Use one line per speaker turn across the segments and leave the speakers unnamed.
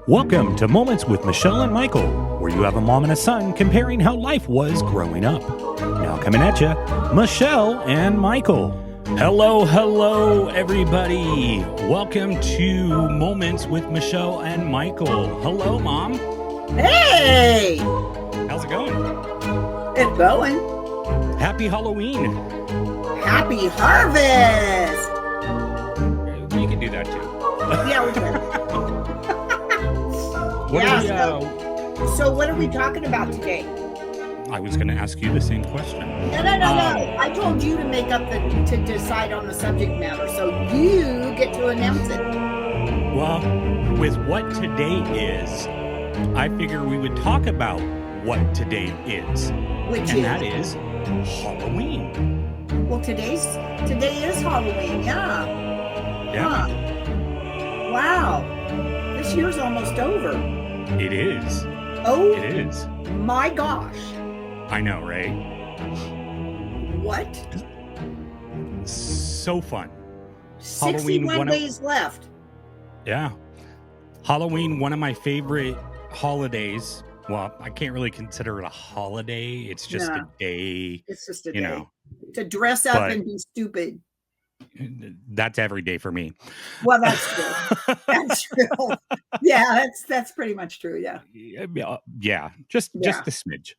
Welcome to Moments with Michelle and Michael, where you have a mom and a son comparing how life was growing up. Now coming at you, Michelle and Michael. Hello, everybody. Welcome to Moments with Michelle and Michael. Hello, Mom.
Hey!
How's it going?
It's going.
Happy Halloween.
Happy harvest!
You can do that too.
Yeah, we can. So what are we talking about today?
I was going to ask you the same question.
No. I told you to make up to decide on the subject matter, so you get to announce it.
Well, with what today is, I figure we would talk about what today is. That is Halloween.
Well, today is Halloween, yeah.
Yeah.
Huh. Wow. This year's almost over.
It is.
Oh,
it is.
My gosh.
I know, right?
What?
So fun.
61 days left.
Yeah. Halloween, one of my favorite holidays. Well, I can't really consider it a holiday. It's just a day.
It's just a day. To dress up and be stupid.
That's every day for me.
Well, that's true. That's true. Yeah, that's pretty much true. Yeah.
Yeah. Just a smidge.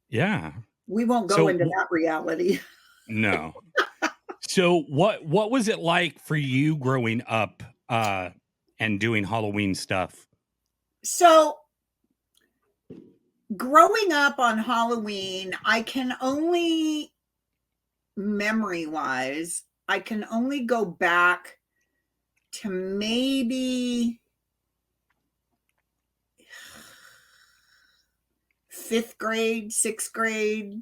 Yeah. We won't go into that reality.
No. So what was it like for you growing up and doing Halloween stuff?
So growing up on Halloween, I can only memory-wise, I can only go back to maybe 5th grade, 6th grade,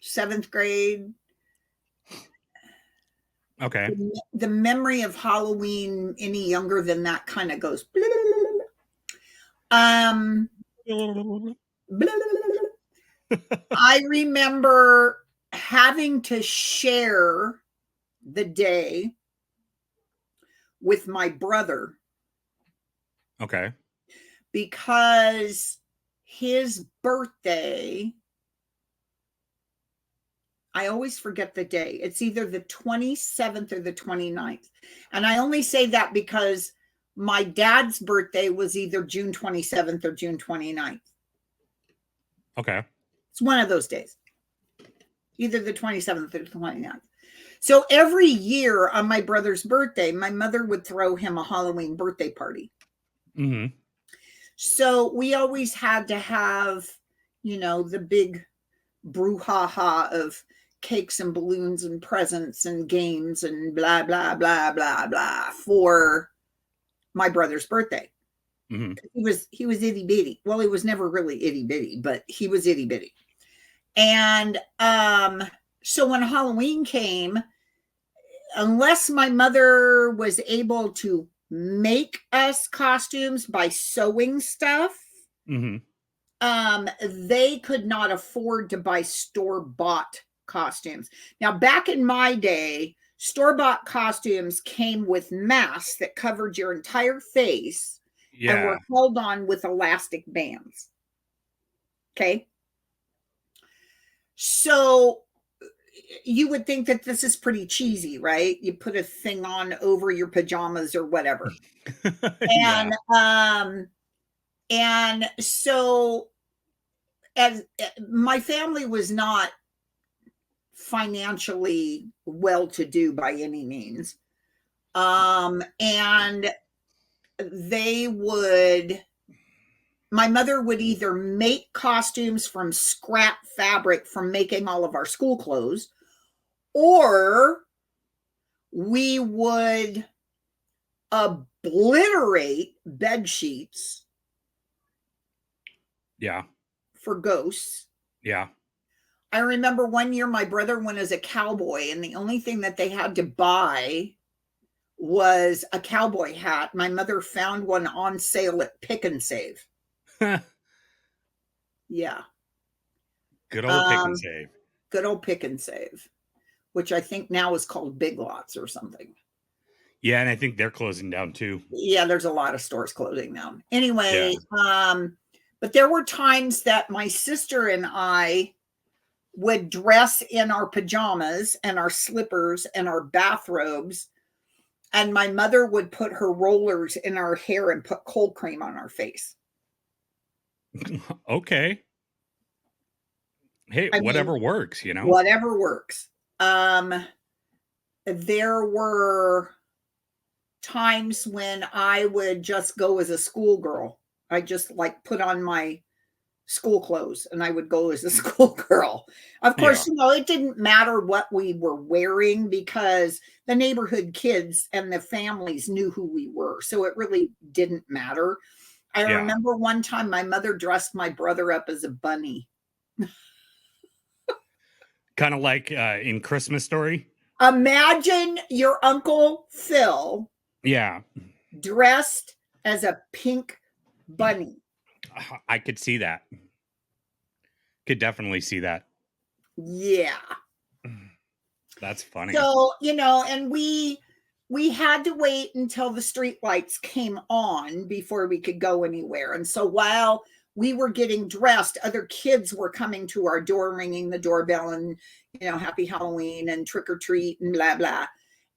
7th grade.
Okay.
The memory of Halloween any younger than that kind of goes. I remember having to share the day with my brother.
Okay.
Because his birthday, I always forget the day. It's either the 27th or the 29th. And I only say that because my dad's birthday was either June 27th or June 29th.
Okay.
It's one of those days. Either the 27th or the 29th. So every year on my brother's birthday, my mother would throw him a Halloween birthday party.
Mm-hmm.
So we always had to have, the big brouhaha of cakes and balloons and presents and games and blah, blah, blah, blah, blah for my brother's birthday.
Mm-hmm.
He was itty bitty. Well, he was never really itty bitty, but he was itty bitty. And so when Halloween came, unless my mother was able to make us costumes by sewing stuff,
mm-hmm.
They could not afford to buy store-bought costumes. Now, back in my day, store-bought costumes came with masks that covered your entire face and were held on with elastic bands. Okay. So you would think that this is pretty cheesy, right? You put a thing on over your pajamas or whatever. And so as my family was not financially well-to-do by any means. And my mother would either make costumes from scrap fabric from making all of our school clothes, or we would obliterate bed sheets.
Yeah.
For ghosts.
Yeah.
I remember one year my brother went as a cowboy, and the only thing that they had to buy was a cowboy hat. My mother found one on sale at Pick and Save. Yeah.
Good old Pick and Save.
Good old Pick and Save, which I think now is called Big Lots or something.
Yeah, and I think they're closing down too.
Yeah, there's a lot of stores closing down.
Yeah.
Anyway, but there were times that my sister and I would dress in our pajamas and our slippers and our bathrobes, and my mother would put her rollers in our hair and put cold cream on our face.
Okay. Hey,
I
whatever
mean,
works, you know?
whatever works. There were times when I would just go as a schoolgirl. I just like put on my school clothes and I would go as a schoolgirl. Of course,
Yeah.
it didn't matter what we were wearing because the neighborhood kids and the families knew who we were. So it really didn't matter. I
Yeah.
remember one time my mother dressed my brother up as a bunny.
Kind of like in Christmas Story.
Imagine your Uncle Phil
Yeah.
dressed as a pink bunny.
I could see that. Could definitely see that.
Yeah.
That's funny.
So, and we had to wait until the street lights came on before we could go anywhere. And so while we were getting dressed, other kids were coming to our door, ringing the doorbell and, happy Halloween and trick or treat and blah, blah.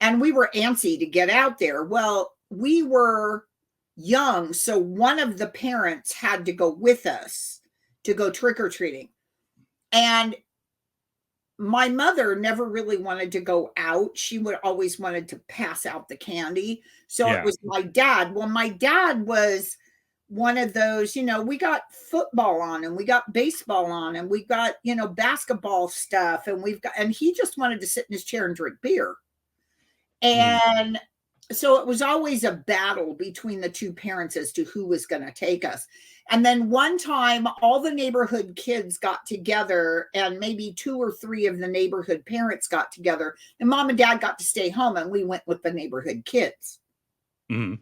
And we were antsy to get out there. Well, we were young. So one of the parents had to go with us to go trick or treating. And my mother never really wanted to go out. She would always wanted to pass out the candy. So
Yeah.
it was my dad. Well, my dad was one of those, we got football on and we got baseball on and we got, basketball stuff and he just wanted to sit in his chair and drink beer. And so it was always a battle between the two parents as to who was going to take us. And then one time, all the neighborhood kids got together, and maybe 2 or 3 of the neighborhood parents got together, and mom and dad got to stay home, and we went with the neighborhood kids.
Mm-hmm.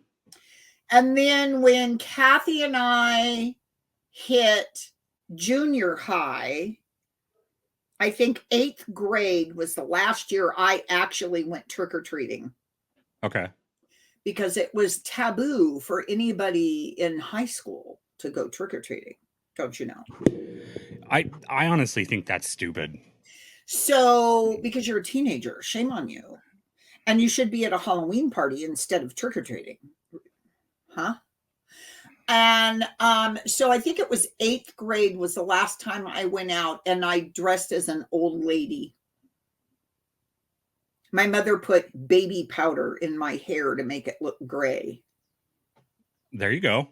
And then when Kathy and I hit junior high, I think 8th grade was the last year I actually went trick-or-treating.
Okay.
Because it was taboo for anybody in high school to go trick-or-treating. Don't you know?
I honestly think that's stupid.
So, because you're a teenager, shame on you. And you should be at a Halloween party instead of trick-or-treating. Huh? And so I think it was 8th grade was the last time I went out and I dressed as an old lady. My mother put baby powder in my hair to make it look gray.
There you go.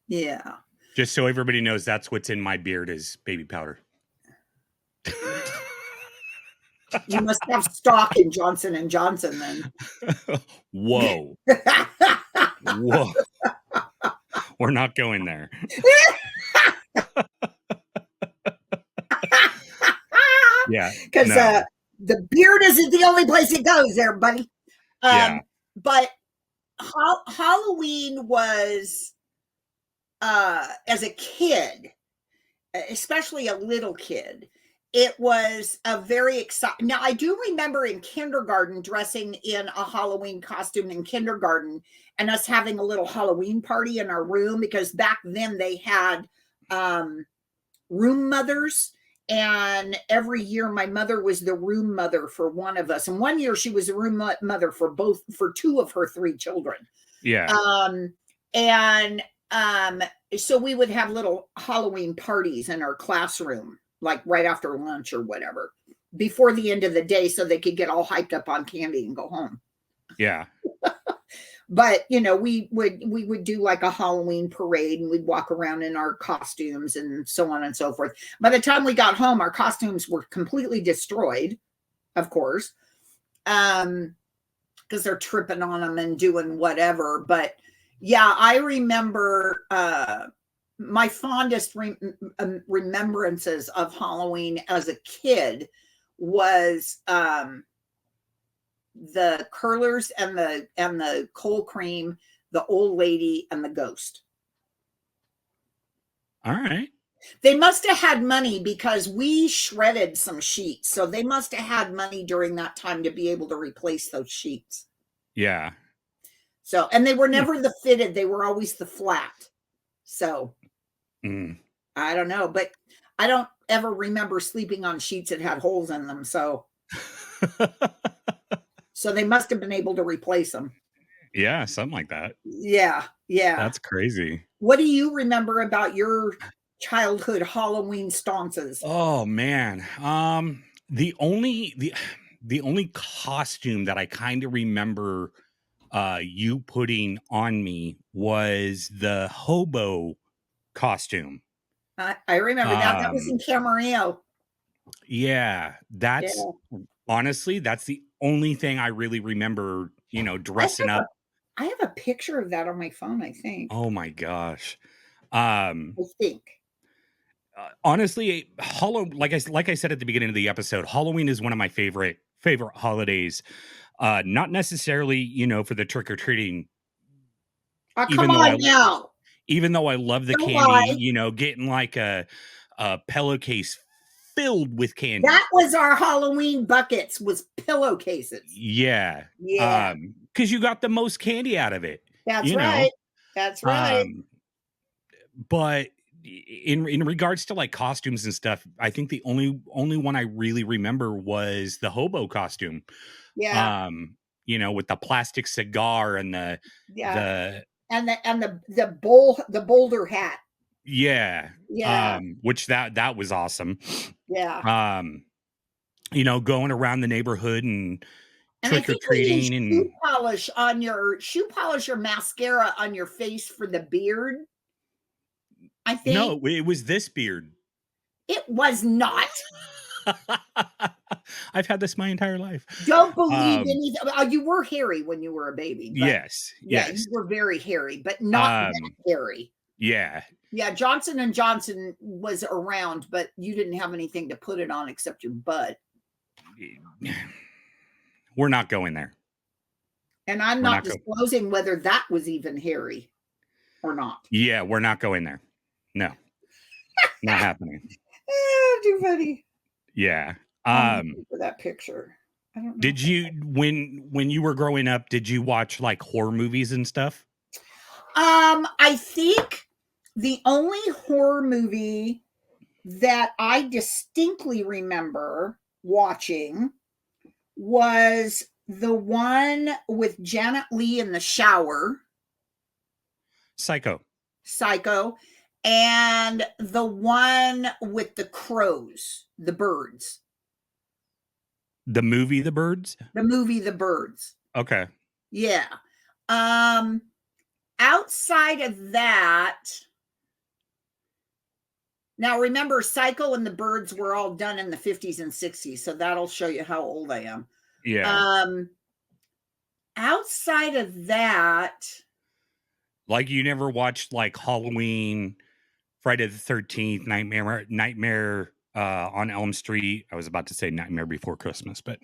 Yeah.
Just so everybody knows, that's what's in my beard is baby powder.
You must have stock in Johnson & Johnson then.
Whoa. Whoa. We're not going there. Yeah.
Because
no.
The beard isn't the only place it goes there, buddy.
Yeah.
But Halloween was, as a kid, especially a little kid, it was a very exciting. Now, I do remember in kindergarten dressing in a Halloween costume in kindergarten and us having a little Halloween party in our room because back then they had room mothers. And every year my mother was the room mother for one of us. And one year she was a room mother for 2 of her 3 children.
Yeah.
So we would have little Halloween parties in our classroom, like right after lunch or whatever, before the end of the day so they could get all hyped up on candy and go home.
Yeah.
But, we would do like a Halloween parade and we'd walk around in our costumes and so on and so forth. By the time we got home, our costumes were completely destroyed, of course, because they're tripping on them and doing whatever. But yeah, I remember my fondest remembrances of Halloween as a kid was the curlers and the cold cream, the old lady and the ghost.
All right.
They must have had money because we shredded some sheets. So they must have had money during that time to be able to replace those sheets.
Yeah.
So, and they were never the fitted, they were always the flat. So I don't know, but I don't ever remember sleeping on sheets that had holes in them. So they must have been able to replace them.
Yeah, something like that.
Yeah.
That's crazy.
What do you remember about your childhood Halloween stances?
Oh man. The only costume that I kind of remember you putting on me was the hobo costume.
I remember that. That was in Camarillo.
Yeah, that's honestly, that's the only thing I really remember, dressing up.
I have a picture of that on my phone, I think.
Oh my gosh.
I think.
Honestly, like I said at the beginning of the episode, Halloween is one of my favorite holidays. Not necessarily, for the trick or treating.
Oh, come on now.
Even though I love the candy, getting like a pillowcase filled with candy.
That was our Halloween buckets, was pillowcases.
Yeah. Because you got the most candy out of it.
That's right. That's right.
But in regards to like costumes and stuff, I think the only one I really remember was the hobo costume.
Yeah.
With the plastic cigar and the
the boulder hat.
Yeah.
Yeah.
Which that was awesome.
Yeah.
Going around the neighborhood and trick or treating and
shoe polish or mascara on your face for the beard. I think.
No, it was this beard.
It was not.
I've had this my entire life.
Don't believe anything. You were hairy when you were a baby.
Yes.
You were very hairy, but not that hairy.
Yeah.
Yeah, Johnson & Johnson was around, but you didn't have anything to put it on except your butt.
We're not going there.
And I'm not disclosing whether that was even hairy or not.
Yeah, we're not going there. No. Not happening.
Too funny.
Yeah.
For that picture. I don't know.
Did you when you were growing up, did you watch like horror movies and stuff?
I think the only horror movie that I distinctly remember watching was the one with Janet Leigh in the shower.
Psycho.
And the one with the crows, the birds.
The movie The Birds?
The movie The Birds.
Okay.
Yeah. Outside of that, now remember, Psycho and The Birds were all done in the 50s and 60s, so that'll show you how old I am.
Yeah.
Outside of that,
like you never watched like Halloween, Friday the 13th, Nightmare on Elm Street. I was about to say Nightmare Before Christmas, but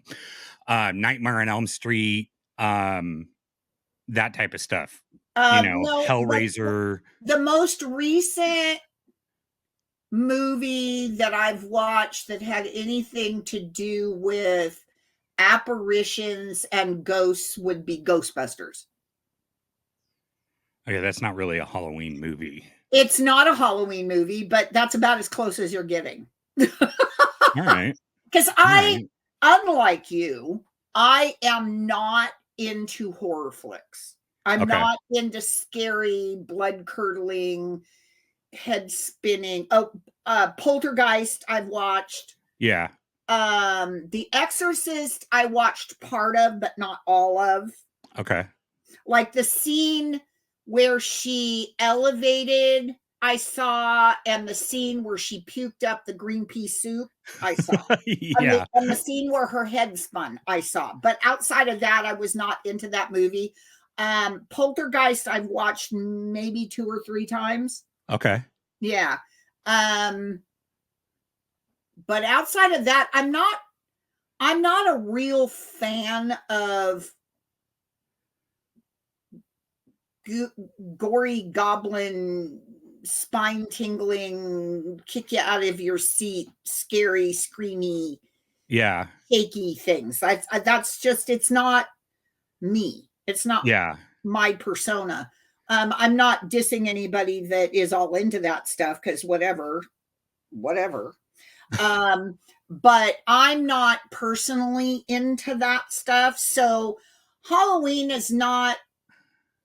Nightmare on Elm Street, that type of stuff. No, Hellraiser.
The most recent movie that I've watched that had anything to do with apparitions and ghosts would be Ghostbusters.
Okay, that's not really a Halloween movie.
It's not a Halloween movie, but that's about as close as you're getting.
All right.
Because unlike you, I am not into horror flicks. I'm not into scary, blood-curdling, head-spinning. Poltergeist I've watched.
Yeah.
The Exorcist I watched part of, but not all of.
Okay.
Like the scene where she elevated, I saw, and the scene where she puked up the green pea soup, I saw.
Yeah.
And the scene where her head spun, I saw. But outside of that, I was not into that movie. Poltergeist I've watched maybe 2 or 3 times.
Okay.
Yeah. But outside of that, I'm not a real fan of gory goblin, spine tingling, kick you out of your seat, scary, screamy, shaky things. That's just, it's not me. It's not.
Yeah.
my persona. I'm not dissing anybody that is all into that stuff, because whatever. But I'm not personally into that stuff. So Halloween is not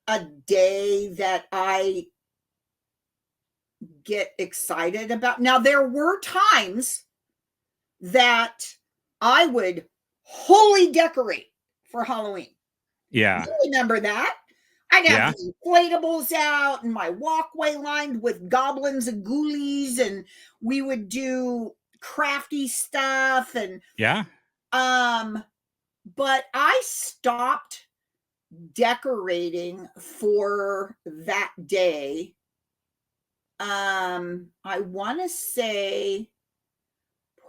a day that I get excited about. Now, there were times that I would wholly decorate for Halloween.
Yeah.
You remember that? I'd have the inflatables out and my walkway lined with goblins and ghoulies, and we would do crafty stuff. And but I stopped decorating for that day. I want to say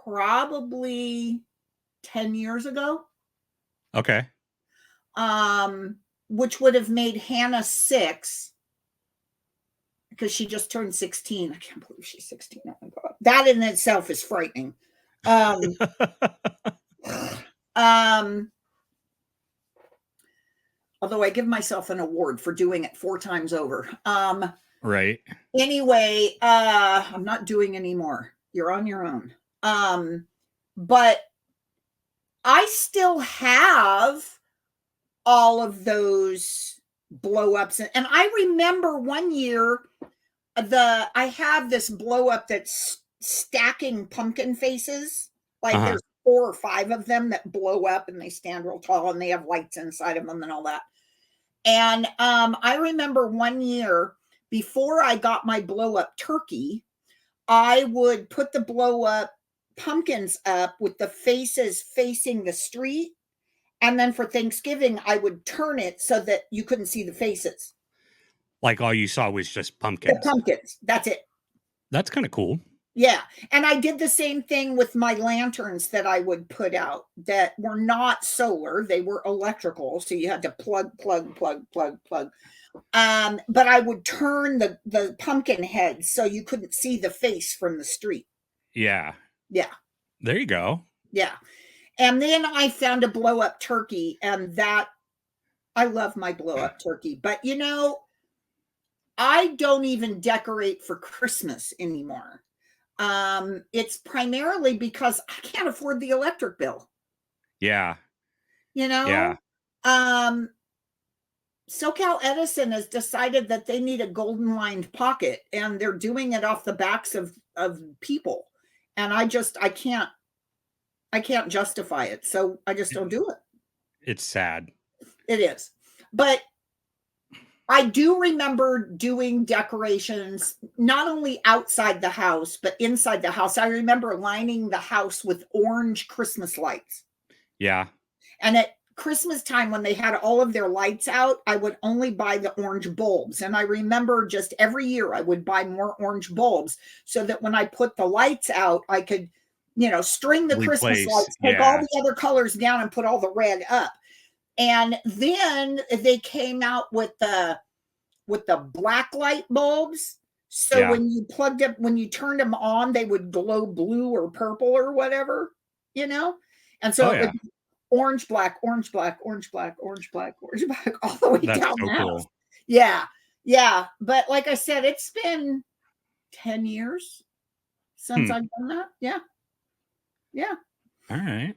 probably 10 years ago.
Okay.
Which would have made Hannah 6, because she just turned 16. I can't believe she's 16. Oh my God. That in itself is frightening. Although I give myself an award for doing it 4 times over.
Right.
Anyway, I'm not doing anymore. You're on your own. But I still have all of those blow ups. And I remember one year I have this blow up that's stacking pumpkin faces. Like there's 4 or 5 of them that blow up and they stand real tall and they have lights inside of them and all that. And I remember one year, before I got my blow up turkey, I would put the blow up pumpkins up with the faces facing the street. And then for Thanksgiving, I would turn it so that you couldn't see the faces.
Like all you saw was just pumpkins.
The pumpkins. That's it.
That's kind of cool.
Yeah. And I did the same thing with my lanterns that I would put out that were not solar. They were electrical. So you had to plug. But I would turn the pumpkin heads so you couldn't see the face from the street.
Yeah.
Yeah.
There you go.
Yeah. And then I found a blow up turkey, and that I love my blow up turkey. But I don't even decorate for Christmas anymore. It's primarily because I can't afford the electric bill.
Yeah.
Yeah. SoCal Edison has decided that they need a golden lined pocket, and they're doing it off the backs of people. And I can't justify it. So I just don't do it.
It's sad.
It is. But I do remember doing decorations, not only outside the house, but inside the house. I remember lining the house with orange Christmas lights.
Yeah.
And at Christmas time, when they had all of their lights out, I would only buy the orange bulbs. And I remember just every year I would buy more orange bulbs so that when I put the lights out, I could string the Christmas lights, take all the other colors down and put all the red up. And then they came out with the black light bulbs. So when you plugged up, when you turned them on, they would glow blue or purple or whatever, And so it would be orange, black, orange, black, orange, black, orange, black, orange, black, all the way down the house. Cool. Yeah. Yeah. But like I said, it's been 10 years since I've done that. Yeah. Yeah.
All right.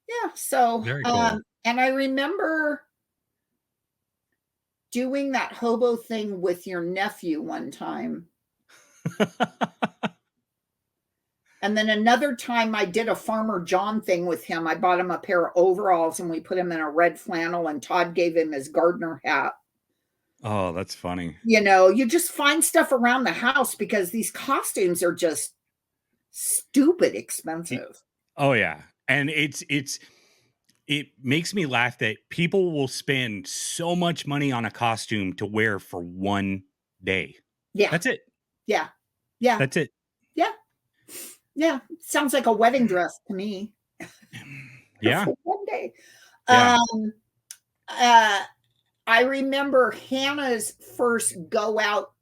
Yeah. So,
very cool.
And I remember doing that hobo thing with your nephew one time. And then another time I did a Farmer John thing with him. I bought him a pair of overalls and we put him in a red flannel, and Todd gave him his gardener hat.
Oh, that's funny.
You just find stuff around the house because these costumes are just stupid expensive.
Oh yeah. And it makes me laugh that people will spend so much money on a costume to wear for one day.
Yeah.
That's it.
Yeah. Yeah.
That's it.
Yeah. Yeah. Sounds like a wedding dress to me.
Yeah.
For one day.
Yeah.
I remember Hannah's first go out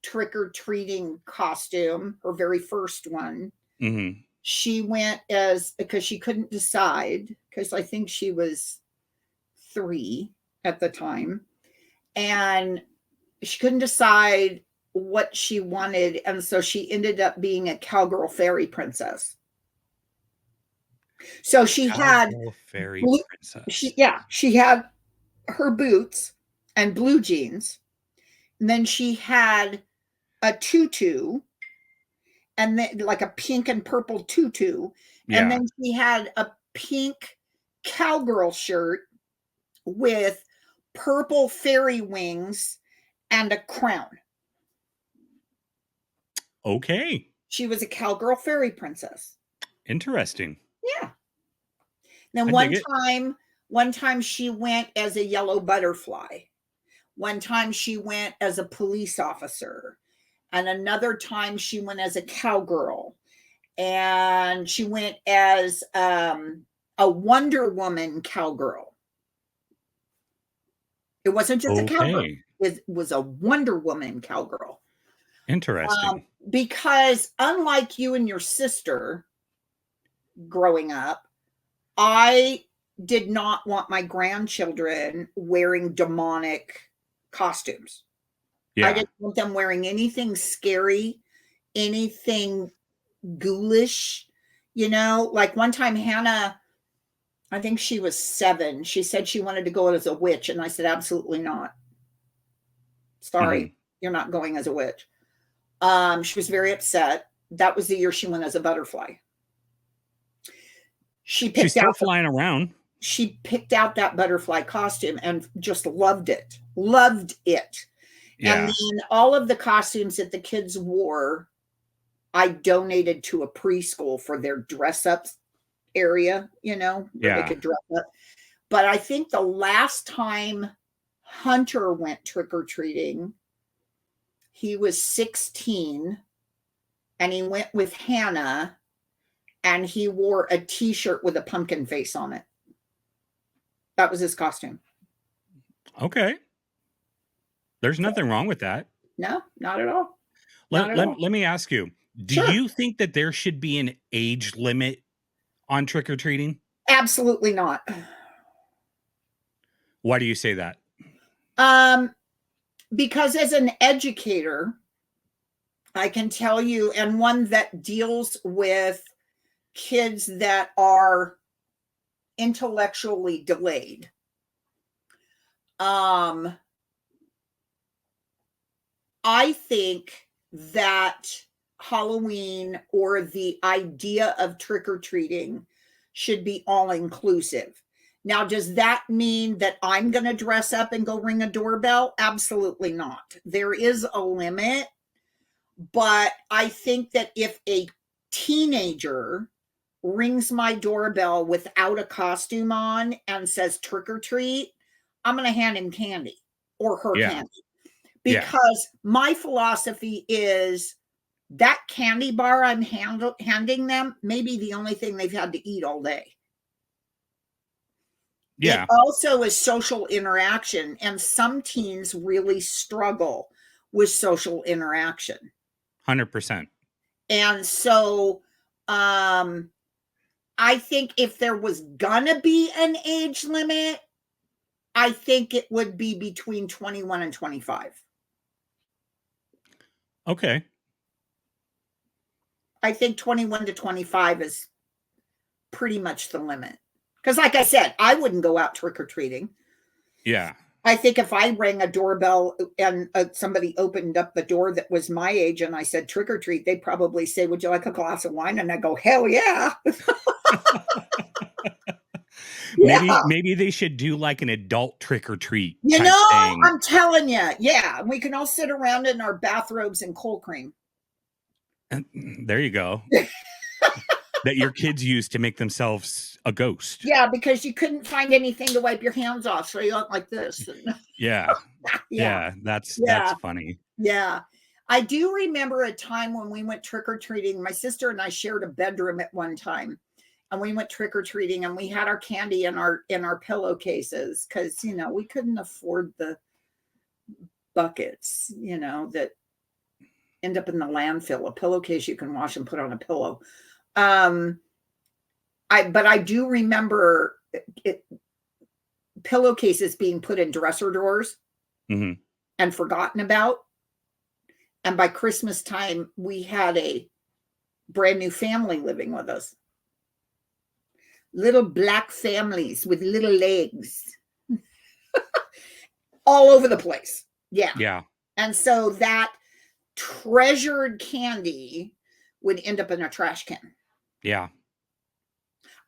trick-or-treating costume, her very first one.
Mm-hmm.
She went because she couldn't decide, because I think she was 3 at the time. and she couldn't decide what she wanted, and so she ended up being a cowgirl fairy princess. So she had
fairy princess.
she had her boots and blue jeans, and then she had a tutu, and then like a pink and purple tutu, and then she had a pink cowgirl shirt with purple fairy wings and a crown.
Okay.
She was a cowgirl fairy princess.
Interesting.
Yeah. Then one time she went as a yellow butterfly. One time she went as a police officer. And another time she went as a cowgirl. And she went as a Wonder Woman cowgirl. It wasn't just a cowgirl. It was a Wonder Woman cowgirl.
Interesting.
Because unlike you and your sister growing up, I did not want my grandchildren wearing demonic costumes. I didn't want them wearing anything scary, anything ghoulish, like one time Hannah, I think she was 7. She said she wanted to go as a witch. And I said, absolutely not. Sorry, you're not going as a witch. She was very upset. That was the year she went as a butterfly.
She's still flying around.
She picked out that butterfly costume and just loved it. Loved it. Yeah. And then all of the costumes that the kids wore, I donated to a preschool for their dress up area, where they could dress up. But I think the last time Hunter went trick-or-treating, he was 16, and he went with Hannah, and he wore a t-shirt with a pumpkin face on it. That was his costume.
Okay. There's nothing wrong with that.
No, not at all.
Let me ask you, do you think that there should be an age limit on trick-or-treating?
Absolutely not.
Why do you say that?
Because as an educator, I can tell you, and one that deals with kids that are intellectually delayed, I think that Halloween or the idea of trick-or-treating should be all-inclusive. Now, does that mean that I'm going to dress up and go ring a doorbell? Absolutely not. There is a limit, but I think that if a teenager rings my doorbell without a costume on and says trick or treat, I'm going to hand him candy or her candy. Because my philosophy is that candy bar I'm handing them may be the only thing they've had to eat all day. Yeah. It also is social interaction, and some teens really struggle with social interaction.
100%.
And so I think if there was gonna be an age limit, I think it would be between 21 and 25.
Okay.
I think 21 to 25 is pretty much the limit. Because like I said, I wouldn't go out trick-or-treating.
Yeah.
I think if I rang a doorbell and somebody opened up the door that was my age and I said trick-or-treat, they'd probably say, would you like a glass of wine? And I go, hell yeah.
Maybe they should do like an adult trick-or-treat.
Thing. I'm telling you. Yeah. We can all sit around in our bathrobes and cold cream.
And there you go. That your kids use to make themselves a ghost.
Yeah, because you couldn't find anything to wipe your hands off, so you went like this.
Yeah. That's funny.
Yeah. I do remember a time when we went trick-or-treating. My sister and I shared a bedroom at one time, and we went trick-or-treating, and we had our candy in our pillowcases because we couldn't afford the buckets, that end up in the landfill. A pillowcase you can wash and put on a pillow. But I do remember pillowcases being put in dresser drawers.
Mhm.
and forgotten about. And by Christmas time, we had a brand new family living with us. Little black families with little legs all over the place. Yeah.
Yeah.
And so that treasured candy would end up in a trash can.
Yeah.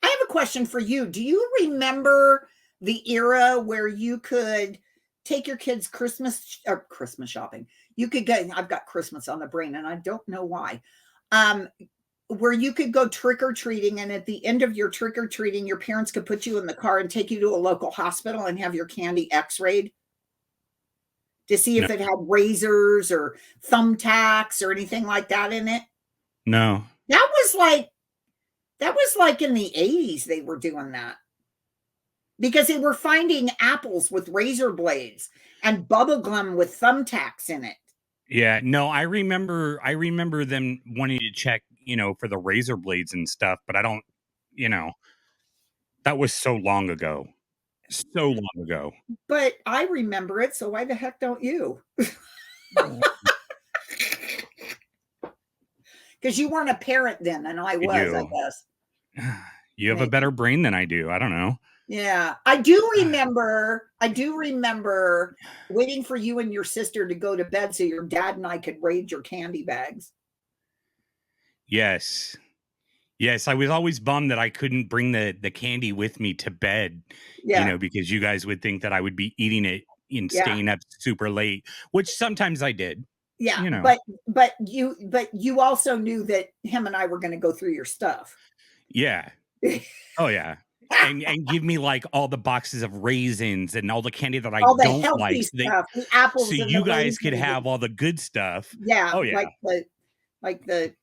I have a question for you. Do you remember the era where you could take your kids Christmas shopping? You could go, I've got Christmas on the brain and I don't know why. Where you could go trick-or-treating, and at the end of your trick-or-treating, your parents could put you in the car and take you to a local hospital and have your candy x-rayed to see if it had razors or thumbtacks or anything like that in it.
No.
That was like in the 80s they were doing that. Because they were finding apples with razor blades and bubble gum with thumbtacks in it.
Yeah, no, I remember them wanting to check, for the razor blades and stuff, but I don't, that was so long ago. So long ago.
But I remember it, so why the heck don't you? Because you weren't a parent then, and I was, I guess.
You have a better brain than I do. I don't know.
Yeah, I do remember waiting for you and your sister to go to bed so your dad and I could raid your candy bags.
Yes. Yes, I was always bummed that I couldn't bring the candy with me to bed, because you guys would think that I would be eating it and staying up super late, which sometimes I did.
Yeah, but you also knew that him and I were going to go through your stuff.
Yeah. Oh yeah. And give me like all the boxes of raisins and all the candy that I don't like.
Stuff, the apples,
so you guys could have all the good stuff.
Yeah.
Oh yeah.
Like the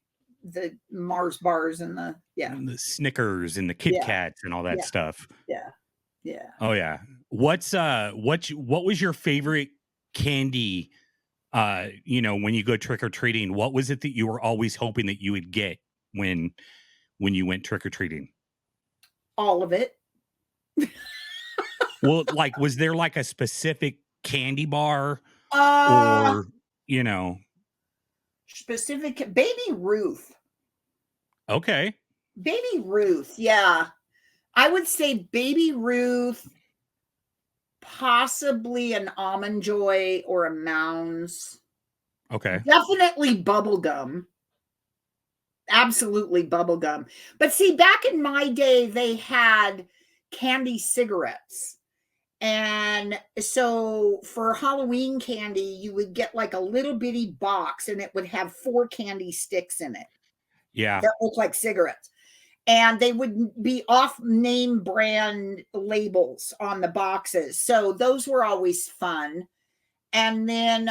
Mars bars and the
and the Snickers and the Kit Kats and all that stuff.
Yeah. Yeah.
Oh yeah. What was your favorite candy? When you go trick or treating, what was it that you were always hoping that you would get when you went trick or treating?
All of it.
Well, like, was there like a specific candy bar or,
specific Baby Ruth?
Okay.
Baby Ruth. Yeah. I would say Baby Ruth, possibly an Almond Joy or a Mounds.
Okay.
Definitely bubblegum. Absolutely bubblegum. But see, back in my day, they had candy cigarettes. And so for Halloween candy, you would get like a little bitty box and it would have 4 candy sticks in it.
Yeah.
That look like cigarettes. And they would be off name brand labels on the boxes. So those were always fun. And then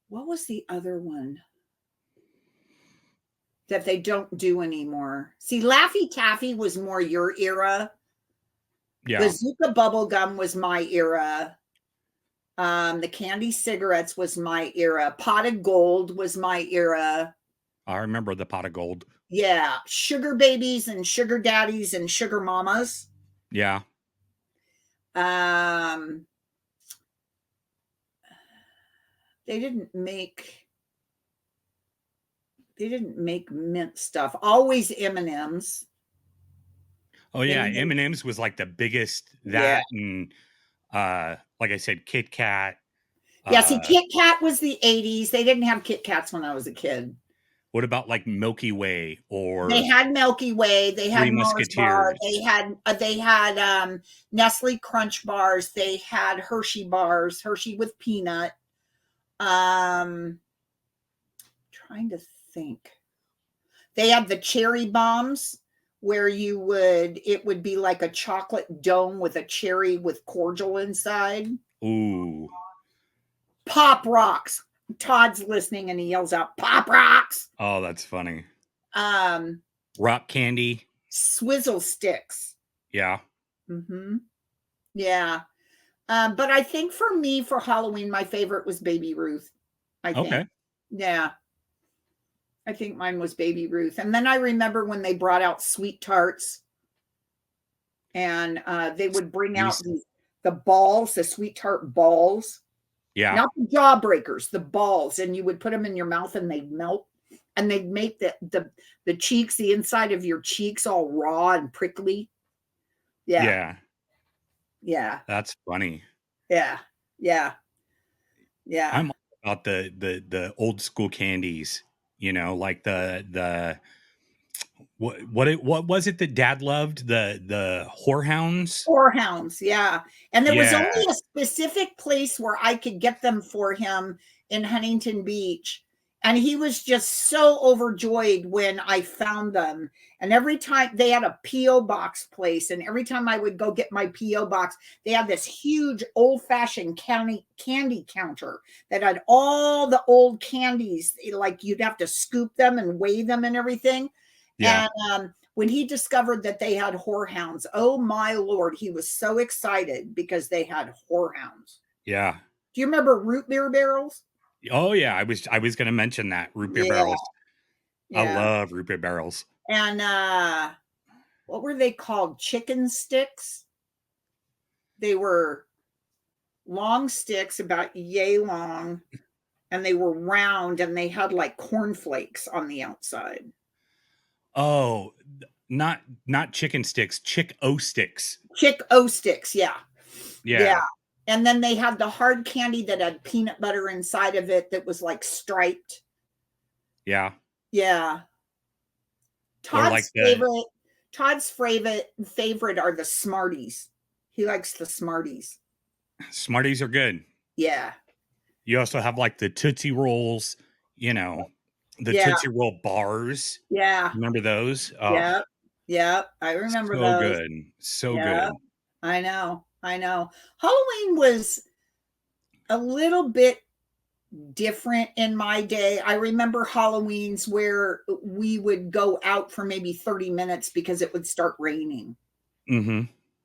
what was the other one that they don't do anymore? See, Laffy Taffy was more your era.
Yeah.
Bazooka Bubblegum was my era. The candy cigarettes was my era. Pot of Gold was my era.
I remember the Pot of Gold.
Yeah. Sugar Babies and Sugar Daddies and Sugar Mamas.
Yeah.
They didn't make mint stuff. Always M&Ms.
Oh yeah, M&Ms was like the biggest. And like I said, Kit Kat.
Yeah, see, Kit Kat was the 80s. They didn't have Kit Kats when I was a kid.
What about like Milky Way or?
They had Milky Way. They had
Three Musketeers.
They had Nestle Crunch bars. They had Hershey bars. Hershey with peanut. Trying to think. They had the cherry bombs where it would be like a chocolate dome with a cherry with cordial inside.
Ooh.
Pop Rocks. Todd's listening and he yells out, Pop Rocks.
Oh, that's funny.
Rock
candy.
Swizzle sticks.
Yeah.
Mm-hmm. Yeah. But I think for me, for Halloween, my favorite was Baby Ruth. I think. Okay. Yeah. I think mine was Baby Ruth. And then I remember when they brought out Sweet Tarts. And they would bring out the balls, the sweet tart balls.
Yeah.
Not the jawbreakers, the balls, and you would put them in your mouth and they'd melt, and they'd make the cheeks, the inside of your cheeks, all raw and prickly. Yeah,
Yeah.
yeah,
That's funny.
yeah, yeah, yeah.
I'm all about the old school candies, like the what was it that Dad loved? The whorehounds?
Whorehounds, yeah. And there was
Yeah.
only a specific place where I could get them for him in Huntington Beach. And he was just so overjoyed when I found them. And every time they had a P.O. box place, and every time I would go get my P.O. box, they had this huge old-fashioned candy counter that had all the old candies. Like you'd have to scoop them and weigh them and everything.
Yeah.
And when he discovered that they had whorehounds, oh my Lord, he was so excited because they had whorehounds.
Yeah.
Do you remember root beer barrels?
Oh yeah, I was going to mention that root beer
Yeah,
barrels. I
yeah.
love root beer barrels.
And what were they called? Chicken sticks. They were long sticks, about yay long, and they were round, and they had like cornflakes on the outside.
Oh, not chicken sticks, Chick-O sticks.
Chick-O sticks, yeah.
Yeah.
And then they had the hard candy that had peanut butter inside of it that was like striped.
Yeah.
Yeah. Todd's favorite are the Smarties. He likes the Smarties.
Smarties are good.
Yeah.
You also have like the Tootsie Rolls, the Tootsie Roll bars.
Yeah.
Remember those? Oh,
yeah. Yeah. I remember those.
So good. So good.
I know. Halloween was a little bit different in my day. I remember Halloweens where we would go out for maybe 30 minutes because it would start raining.
Mm-hmm.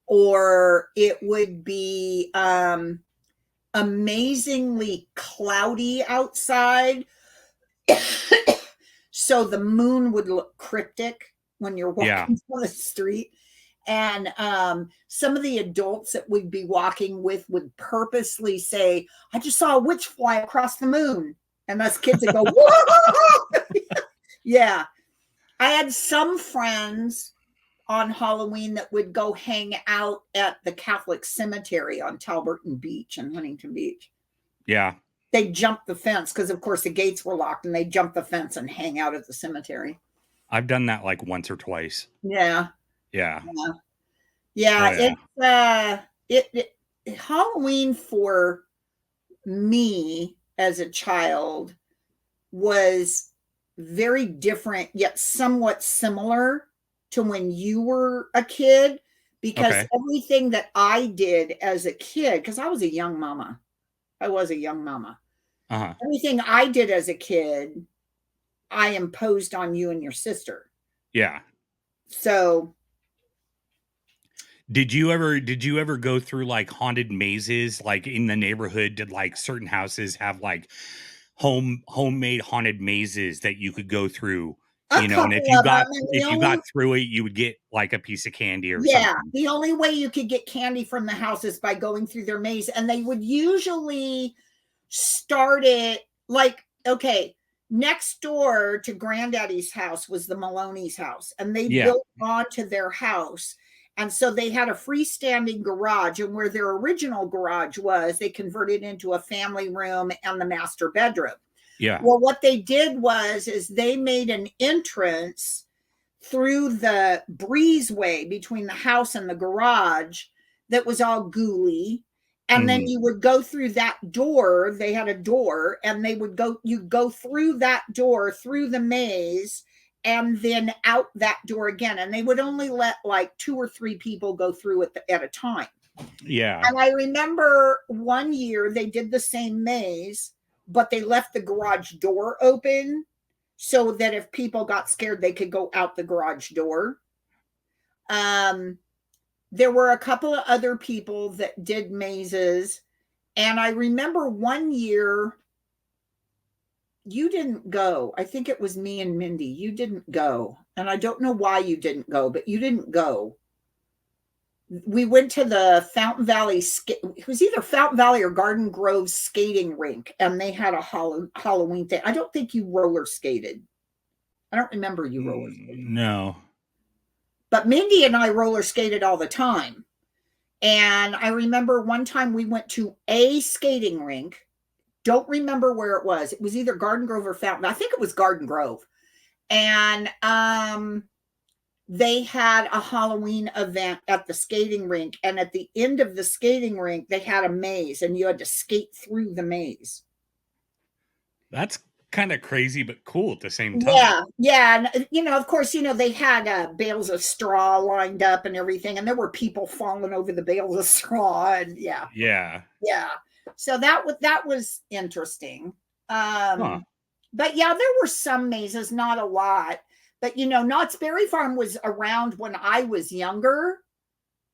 Or it would be amazingly cloudy outside. So the moon would look cryptic when you're walking down the street. And some of the adults that we'd be walking with would purposely say, I just saw a witch fly across the moon. And us kids would go, whoa! Yeah. I had some friends on Halloween that would go hang out at the Catholic cemetery on Talberton Beach and Huntington Beach.
Yeah.
They jumped the fence because, of course, the gates were locked, and they jumped the fence and hang out at the cemetery.
I've done that like once or twice.
Yeah.
Yeah.
Yeah. Oh, yeah. Halloween for me as a child was very different, yet somewhat similar to when you were a kid, because everything that I did as a kid, because I was a young mama.
Uh-huh.
Everything I did as a kid, I imposed on you and your sister.
Yeah.
So
did you ever go through like haunted mazes, like in the neighborhood? Did like certain houses have like homemade haunted mazes that you could go through? And if you got through it, you would get like a piece of candy or something.
Yeah, the only way you could get candy from the house is by going through their maze. And they would usually start it like, okay, next door to Granddaddy's house was the Maloney's house. And they built onto their house. And so they had a freestanding garage. And where their original garage was, they converted into a family room and the master bedroom.
Yeah.
Well, what they did is they made an entrance through the breezeway between the house and the garage that was all gooey. And then you would go through that door. They had a door, and you'd go through that door, through the maze, and then out that door again. And they would only let like 2 or 3 people go through it at a time.
Yeah.
And I remember one year they did the same maze, but they left the garage door open so that if people got scared, they could go out the garage door. There were a couple of other people that did mazes. And I remember one year, you didn't go. I think it was me and Mindy. You didn't go. And I don't know why you didn't go, but you didn't go. we went to the Fountain Valley, it was either Fountain Valley or Garden Grove skating rink, and they had a Halloween thing. I don't think you roller skated. I don't remember you roller skating.
No.
But Mindy and I roller skated all the time. And I remember one time we went to a skating rink. Don't remember where it was. It was either Garden Grove or Fountain. I think it was Garden Grove. And they had a Halloween event at the skating rink. And at the end of the skating rink, they had a maze, and you had to skate through the maze.
That's kind of crazy, but cool at the same time.
Yeah. Yeah. And, of course, they had bales of straw lined up and everything. And there were people falling over the bales of straw. And yeah.
Yeah.
Yeah. So that was interesting. But yeah, there were some mazes, not a lot. But, Knott's Berry Farm was around when I was younger,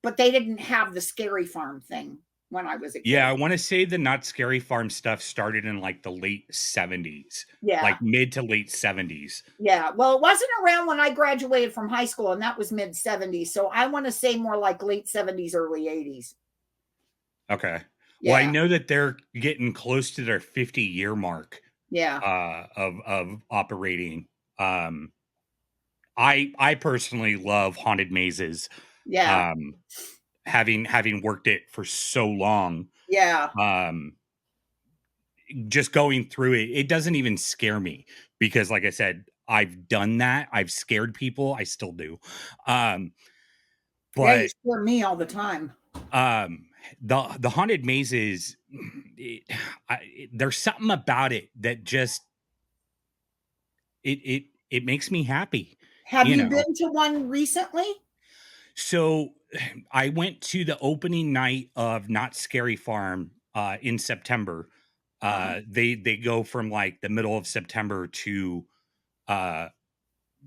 but they didn't have the Scary Farm thing when I was a kid.
Yeah, I want to say the Knott's Scary Farm stuff started in like the late 70s.
Yeah.
Like mid to late 70s.
Yeah. Well, it wasn't around when I graduated from high school, and that was mid 70s. So I want to say more like late 70s, early 80s.
Okay.
Yeah.
Well, I know that they're getting close to their 50-year mark.
Yeah.
Of operating. I personally love haunted mazes.
Yeah.
Having worked it for so long.
Yeah.
Just going through it, it doesn't even scare me because, like I said, I've done that. I've scared people. I still do. But
you scare me all the time.
The haunted mazes, there's something about it that just it makes me happy.
Have you been to one recently?
So I went to the opening night of Knott's Scary Farm in September. They go from like the middle of September to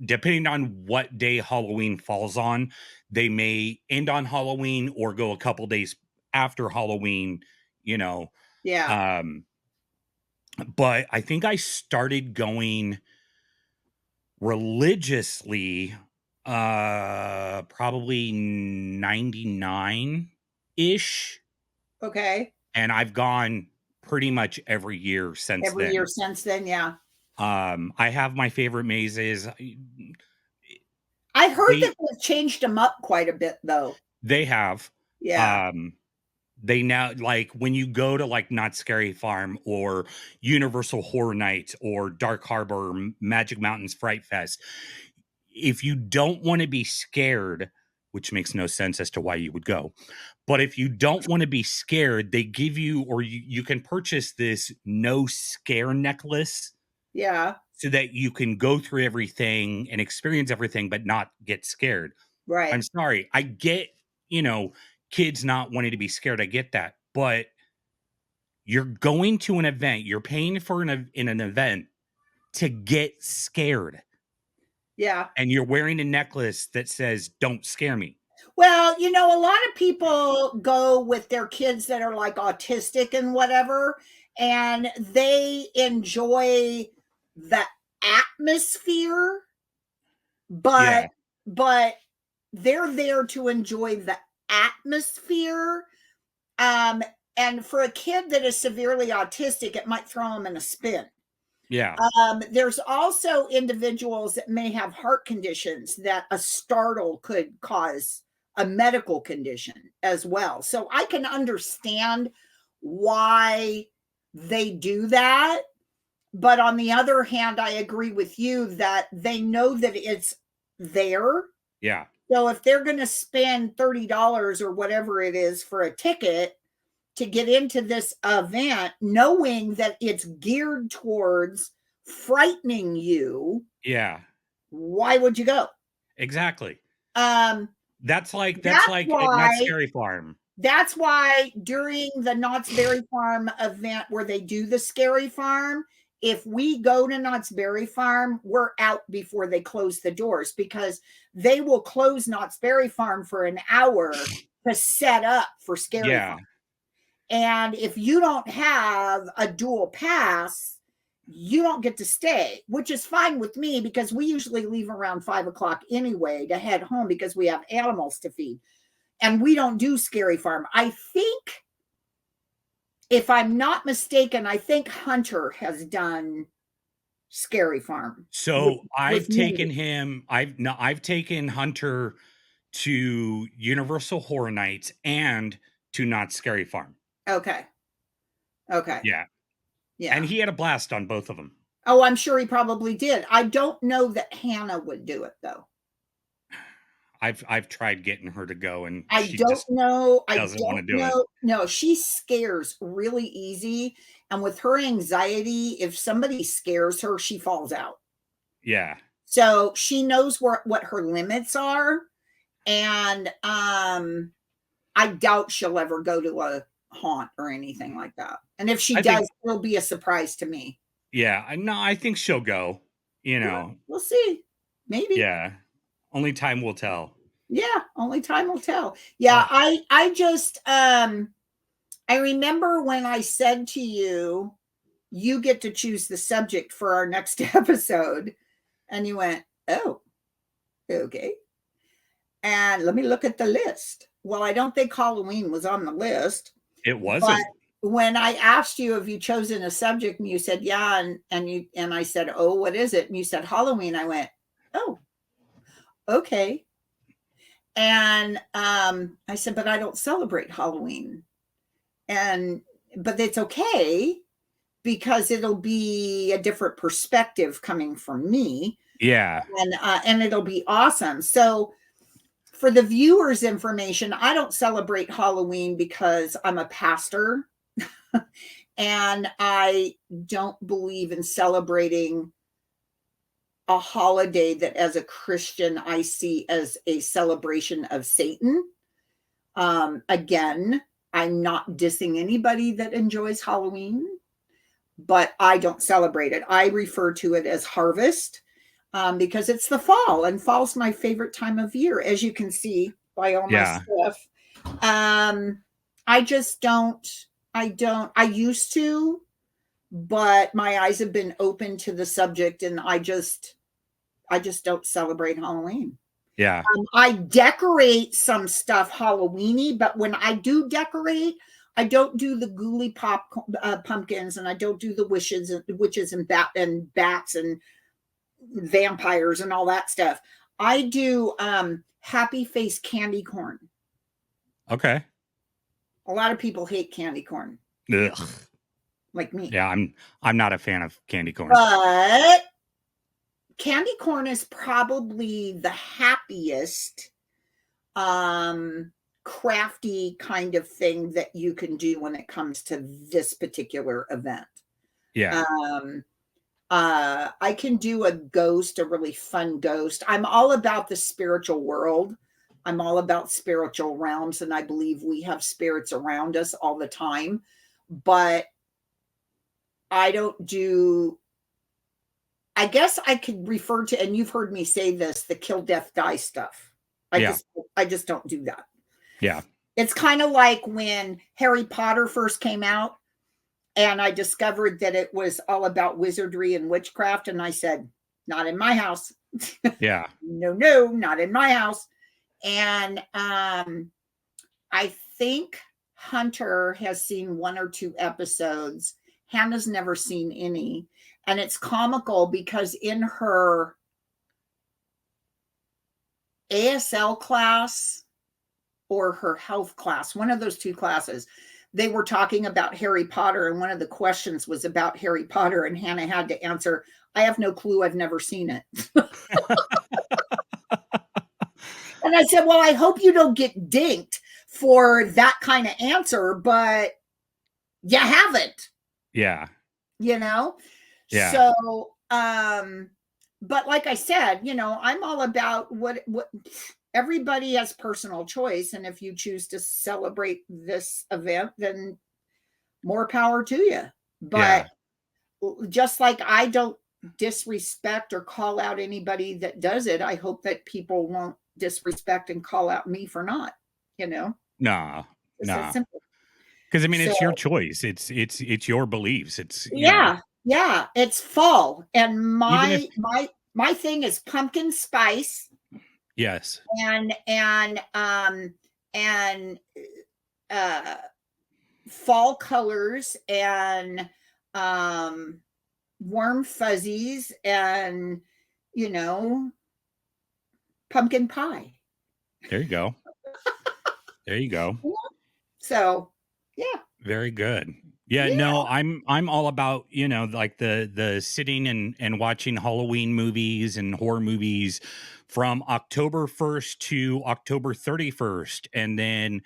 depending on what day Halloween falls on, they may end on Halloween or go a couple days after Halloween,
Yeah.
But I think I started going religiously probably 99-ish.
Okay.
And I've gone pretty much every year since then.
Every year since then, yeah.
I have my favorite mazes.
I heard that they've changed them up quite a bit, though.
They have.
Yeah.
They now, like, when you go to like Knott's Scary Farm or Universal Horror Nights or Dark Harbor or Magic Mountains Fright Fest, if you don't want to be scared, which makes no sense as to why you would go, but if you don't want to be scared, they give you, or you can purchase this no scare necklace.
Yeah.
So that you can go through everything and experience everything, but not get scared.
Right.
I'm sorry. I get, kids not wanting to be scared. I get that. But you're going to an event. You're paying for in an event to get scared.
Yeah.
And you're wearing a necklace that says, "Don't scare me."
Well, a lot of people go with their kids that are like autistic and whatever, and they enjoy the atmosphere, but they're there to enjoy the atmosphere. And for a kid that is severely autistic, it might throw them in a spin.
Yeah.
There's also individuals that may have heart conditions that a startle could cause a medical condition as well. So I can understand why they do that. But on the other hand, I agree with you that they know that it's there.
Yeah.
So if they're going to spend $30 or whatever it is for a ticket to get into this event, knowing that it's geared towards frightening you.
Yeah.
Why would you go?
Exactly. That's like
why,
Knott's Scary Farm.
That's why during the Knott's Berry Farm event where they do the Scary Farm, if we go to Knott's Berry Farm, we're out before they close the doors because they will close Knott's Berry Farm for an hour to set up for Scary Farm. And if you don't have a dual pass, you don't get to stay, which is fine with me because we usually leave around 5 o'clock anyway to head home because we have animals to feed. and we don't do Scary Farm. I think, if I'm not mistaken, I think Hunter has done Scary Farm.
So I've
with me.
taken him. I've taken Hunter to Universal Horror Nights and to Not Scary Farm.
Okay. Okay.
Yeah.
Yeah.
And he had a blast on both of them.
Oh, I'm sure he probably did. I don't know that Hannah would do it though.
I've tried getting her to go, and
I
she
don't
just
know. I
doesn't want to
don't
do it.
know. No, she scares really easy. And with her anxiety, if somebody scares her, she falls out.
Yeah.
So she knows what her limits are. And I doubt she'll ever go to a haunt or anything like that. And if she does, it'll be a surprise to me.
Yeah. No, I think she'll go. You know.
We'll see. Maybe.
Yeah. Only time will tell.
Yeah, only time will tell. Yeah, I just I remember when I said to you, you get to choose the subject for our next episode. And you went, oh, okay. And let me look at the list. Well, I don't think Halloween was on the list.
It wasn't.
But when I asked you if you chosen a subject, and you said, yeah, and I said, oh, what is it? And you said Halloween. I went, oh, okay. And I said, but I don't celebrate Halloween. But it's okay, because it'll be a different perspective coming from me.
Yeah.
And it'll be awesome. So for the viewers' information, I don't celebrate Halloween because I'm a pastor and I don't believe in celebrating a holiday that as a Christian I see as a celebration of Satan. Again, I'm not dissing anybody that enjoys Halloween, but I don't celebrate it. I refer to it as harvest because it's the fall, and fall's my favorite time of year, as you can see by all my stuff. I just don't, I used to, but my eyes have been open to the subject, and I just don't celebrate Halloween.
Yeah.
I decorate some stuff Halloweeny, but when I do decorate, I don't do the ghouly pumpkins, and I don't do the witches and bats and vampires and all that stuff. I do happy face candy corn.
Okay.
A lot of people hate candy corn.
Ugh.
Like me.
Yeah, I'm not a fan of candy corn.
But candy corn is probably the happiest crafty kind of thing that you can do when it comes to this particular event.
Yeah.
I can do a really fun ghost. I'm all about the spiritual world. I'm all about spiritual realms, and I believe we have spirits around us all the time. But I don't do, I guess I could refer to, and you've heard me say this, the kill, death, die stuff. I just don't do that.
Yeah.
It's kind of like when Harry Potter first came out, and I discovered that it was all about wizardry and witchcraft. And I said, not in my house.
Yeah.
No, not in my house. And I think Hunter has seen 1 or 2 episodes. Hannah's never seen any. And it's comical because in her ASL class or her health class, one of those 2 classes, they were talking about Harry Potter. And one of the questions was about Harry Potter. And Hannah had to answer, I have no clue. I've never seen it. And I said, well, I hope you don't get dinked for that kind of answer, but you haven't.
Yeah.
You know?
Yeah.
So, but like I said, I'm all about what everybody has personal choice. And if you choose to celebrate this event, then more power to you. But just like I don't disrespect or call out anybody that does it, I hope that people won't disrespect and call out me for not,
No.
It's simple.
Because it's your choice. It's your beliefs. It's
yeah. It's fall, and my thing is pumpkin spice.
Yes.
And and uh fall colors and warm fuzzies and you know pumpkin pie.
There you go. There you go.
So yeah,
Very good. Yeah,
yeah,
no, I'm all about, like the sitting and watching Halloween movies and horror movies from October 1st to October 31st, and then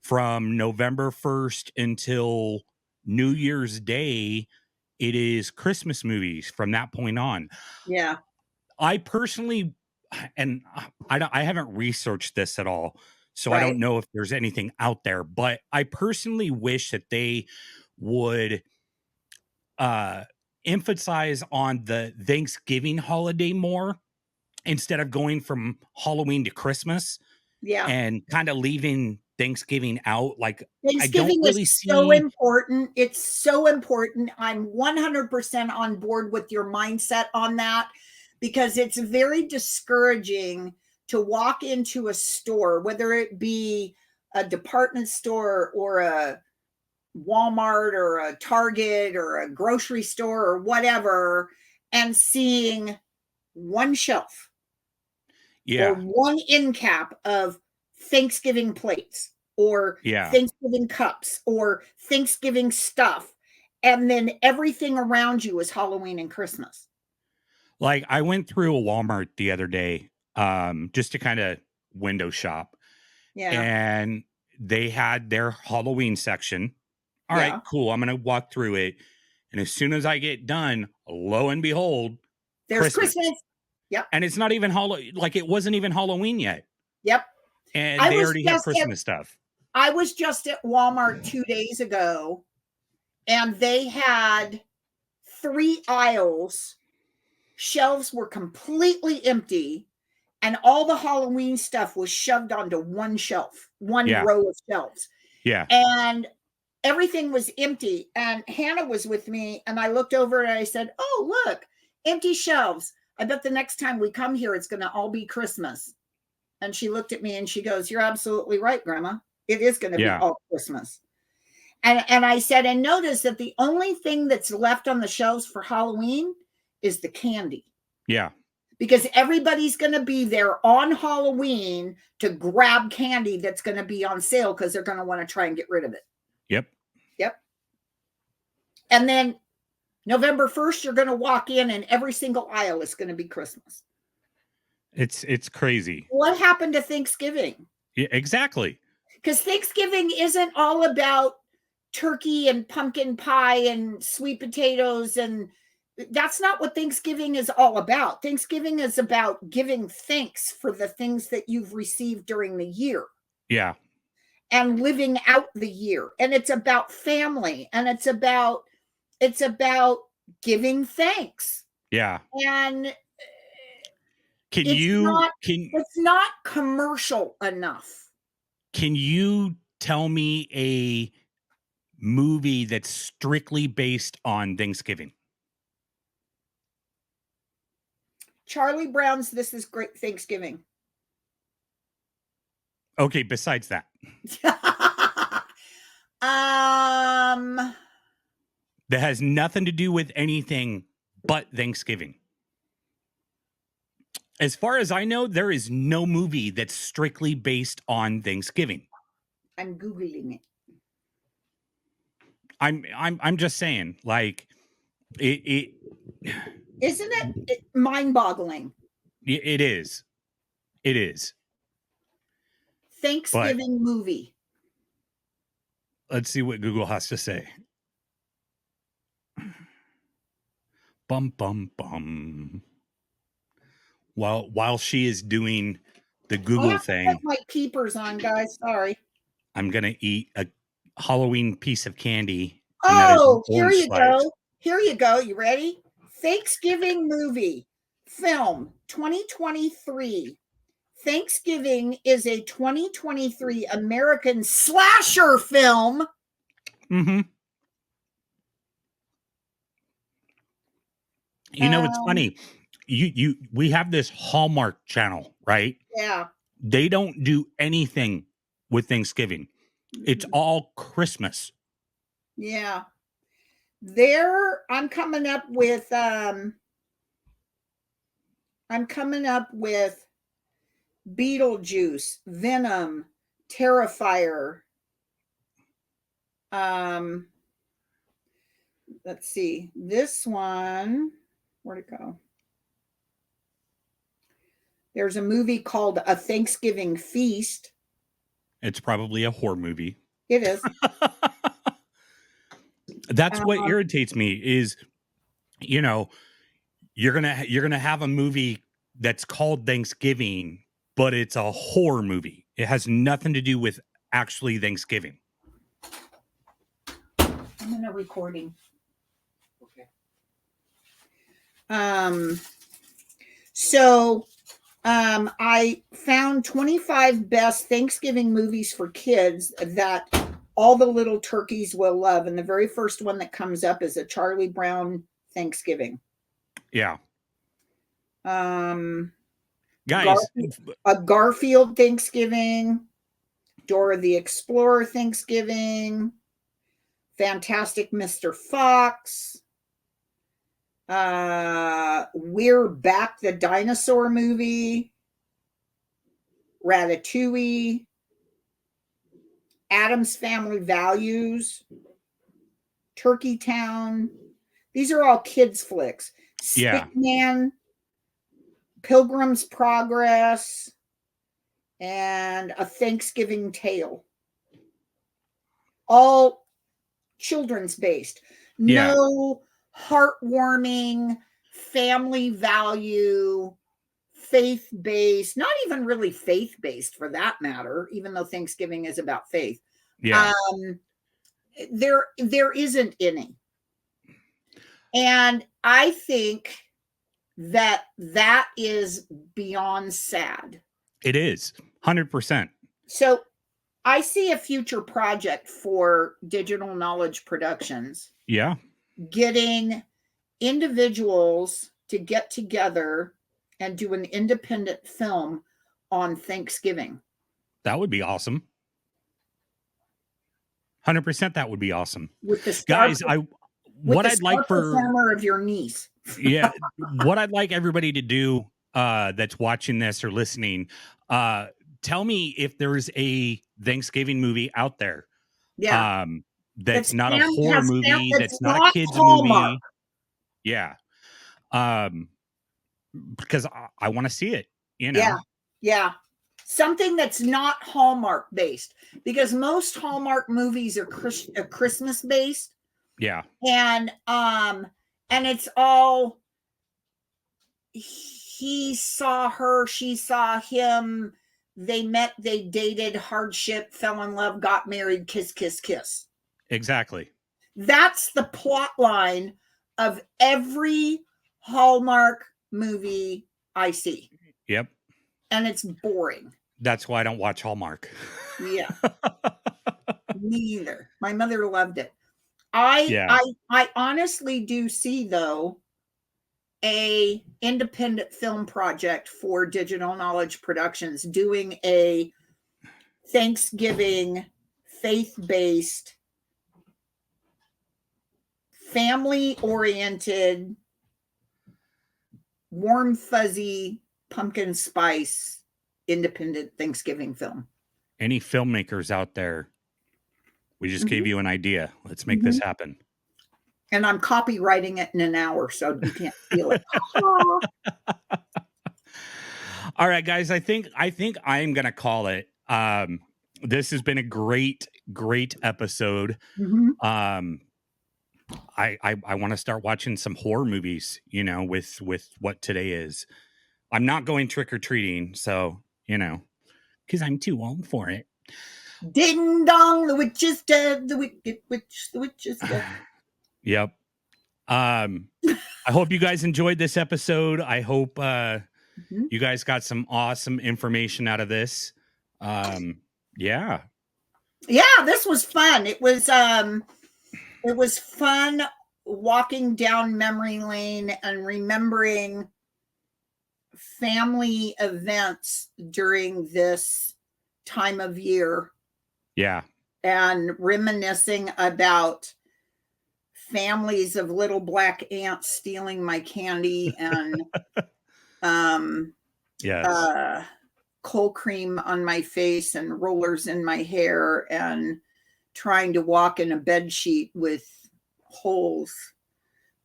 from November 1st until New Year's Day, it is Christmas movies from that point on.
yeah.
I personally, and I haven't researched this at all, so I don't
Right.
know if there's anything out there, but I personally wish that they would uh emphasize on the Thanksgiving holiday more instead of going from Halloween to Christmas
Yeah.
and kind of leaving Thanksgiving out. Like, I don't
Thanksgiving is
really
so
see.
important. It's so important. I'm 100% on board with your mindset on that because it's very discouraging to walk into a store, whether it be a department store or a Walmart or a Target or a grocery store or whatever, and seeing one shelf or
Yeah,
one end cap of Thanksgiving plates or
yeah.
Thanksgiving cups or Thanksgiving stuff. And then everything around you is Halloween and Christmas.
Like, I went through a Walmart the other day, just to kind of window shop,
Yeah.
and they had their Halloween section. All right,
Yeah.
cool. I'm going to walk through it. And as soon as I get done, lo and behold,
There's
Christmas.
Christmas. Yep.
And it's not even like it wasn't even Halloween yet.
Yep.
And
I
they
was
already have
just at
Christmas stuff.
I was just at Walmart 2 days ago and they had 3 aisles. Shelves were completely empty and all the Halloween stuff was shoved onto one shelf, one
Yeah.
row of shelves.
Yeah.
And everything was empty. And Hannah was with me, and I looked over and I said, "Oh, look, empty shelves. I bet the next time we come here, it's going to all be Christmas." And she looked at me and she goes, "You're absolutely right, Grandma. It is going to be
Yeah.
all Christmas." And I said, and notice that the only thing that's left on the shelves for Halloween is the candy.
Yeah.
Because everybody's going to be there on Halloween to grab candy that's going to be on sale because they're going to want to try and get rid of it.
Yep.
Yep. And then November 1st, you're going to walk in and every single aisle is going to be Christmas.
It's crazy.
What happened to Thanksgiving?
Yeah, exactly.
Because Thanksgiving isn't all about turkey and pumpkin pie and sweet potatoes, and that's not what Thanksgiving is all about. Thanksgiving is about giving thanks for the things that you've received during the year.
Yeah.
And living out the year. And it's about family and it's about giving thanks.
Yeah.
And
it's
not commercial enough.
Can you tell me a movie that's strictly based on Thanksgiving?
Charlie Brown's This Is Great Thanksgiving.
Okay, besides that. That has nothing to do with anything but Thanksgiving. As far as I know, there is no movie that's strictly based on Thanksgiving.
I'm Googling it.
I'm just saying, like, it
isn't it mind-boggling?
It is. It is.
Thanksgiving movie.
Let's see what Google has to say. Bum bum bum. While she is doing the Google thing,
put my peepers on, guys. Sorry.
I'm gonna eat a Halloween piece of candy.
Oh, here you go. Here you go. You ready? Thanksgiving movie film 2023. Thanksgiving is a 2023 American slasher film.
Mm-hmm. You know, it's funny. We have this Hallmark channel, right?
Yeah.
They don't do anything with Thanksgiving. It's all Christmas.
Yeah. I'm coming up with Beetlejuice, Venom, Terrifier. Let's see. This one, where'd it go? There's a movie called A Thanksgiving Feast.
It's probably a horror movie.
It is.
That's what irritates me is, you know, you're gonna have a movie that's called Thanksgiving, but it's a horror movie. It has nothing to do with actually Thanksgiving.
I'm in a recording. Okay. I found 25 best Thanksgiving movies for kids that all the little turkeys will love. And the very first one that comes up is a Charlie Brown Thanksgiving.
Yeah.
Guys,
a
Garfield Thanksgiving, Dora the Explorer Thanksgiving, Fantastic Mr. Fox, We're Back, the dinosaur movie, Ratatouille, Addams Family Values, Turkey Town. These are all kids flicks. Stickman, Pilgrim's Progress, and A Thanksgiving Tale. All children's based.
Yeah.
No heartwarming, family value, faith-based, not even really faith-based for that matter, even though Thanksgiving is about faith.
Yeah.
There isn't any. And I think that is beyond sad.
It is 100%.
So I see a future project for Digital Knowledge Productions.
Yeah.
Getting individuals to get together and do an independent film on Thanksgiving.
That would be awesome. 100%. That would be awesome.
With the
guys, what I'd like for
of your niece.
Yeah. What I'd like everybody to do that's watching this or listening, tell me if there's a Thanksgiving movie out there.
Yeah.
That's not a horror movie. That's not a kids movie. Yeah. Because I want to see it, you know?
Yeah. Yeah. Something that's not Hallmark based, because most Hallmark movies are Christmas based.
Yeah.
And it's all he saw her, she saw him, they met, they dated, hardship, fell in love, got married, kiss, kiss, kiss.
Exactly.
That's the plot line of every Hallmark movie I see.
Yep.
And it's boring.
That's why I don't watch Hallmark.
Yeah. Me either. My mother loved it. I honestly do see, though, a independent film project for Digital Knowledge Productions doing a Thanksgiving faith-based, family-oriented, warm, fuzzy, pumpkin spice independent Thanksgiving film.
Any filmmakers out there, we just gave you an idea. Let's make this happen.
And I'm copywriting it in an hour, so you can't feel it.
All right, guys. I think I'm gonna call it. This has been a great episode. I want to start watching some horror movies, you know, with what today is. I'm not going trick-or-treating, so, you know, because I'm too old for it.
Ding dong, the witch is dead, the wicked witch, the witch is dead.
Yep. I hope you guys enjoyed this episode. I hope you guys got some awesome information out of this. Yeah,
this was fun. It was fun walking down memory lane and remembering family events during this time of year.
Yeah.
and reminiscing about families of little black ants stealing my candy and
Yes.
cold cream on my face and rollers in my hair and trying to walk in a bed sheet with holes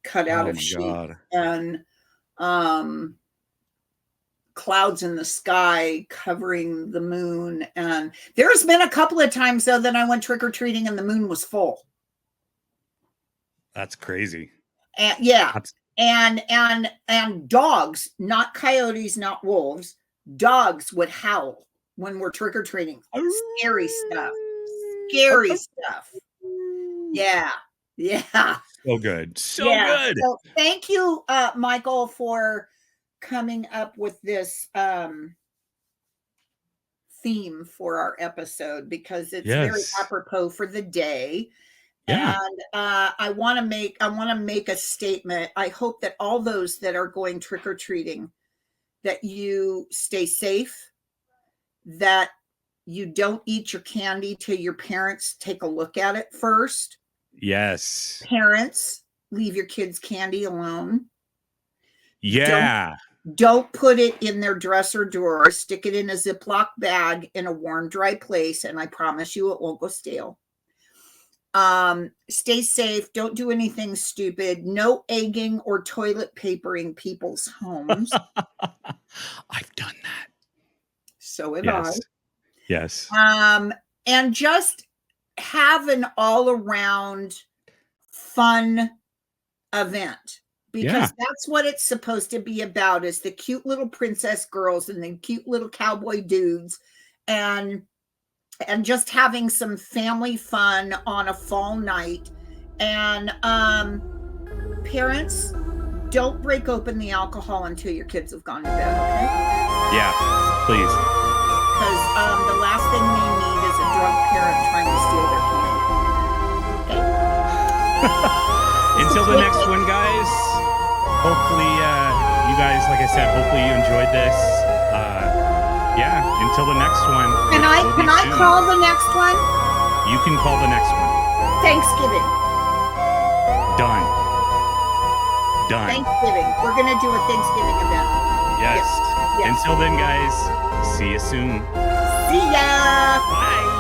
cut out
Oh
of
my
sheet
God.
and clouds in the sky covering the moon. And there's been a couple of times though that I went trick-or-treating and the moon was full.
That's crazy.
And yeah.
That's
And dogs, not coyotes, not wolves, dogs would howl when we're trick-or-treating. Scary stuff. Scary stuff. Yeah. Yeah.
so good. So
Yeah.
good.
So thank you, Michael, for coming up with this theme for our episode, because it's very
Yes.
apropos for the day.
Yeah.
And I want to make a statement. I hope that all those that are going trick-or-treating, that you stay safe, that you don't eat your candy till your parents take a look at it first.
Yes.
Parents, leave your kids' candy alone.
Yeah.
Don't put it in their dresser drawer. Stick it in a Ziploc bag in a warm, dry place, and I promise you it won't go stale. Stay safe. Don't do anything stupid. No egging or toilet papering people's homes.
I've done that.
So have
Yes. Yes.
I. And just have an all around fun event, because that's what it's supposed to be about, is the cute little princess girls and the cute little cowboy dudes, and just having some family fun on a fall night. And parents, don't break open the alcohol until your kids have gone to bed, okay?
Yeah, please.
Because the last thing they need is a drunk parent trying to steal their candy. Okay?
Until the next one, guys. Hopefully, you guys, like I said, hopefully you enjoyed this. Yeah, until the next one.
Can I call the next one?
You can call the next one.
Thanksgiving.
Done.
Thanksgiving. We're going to do a Thanksgiving event.
Yes.
Yes.
Until then, guys, see you soon.
See ya.
Bye.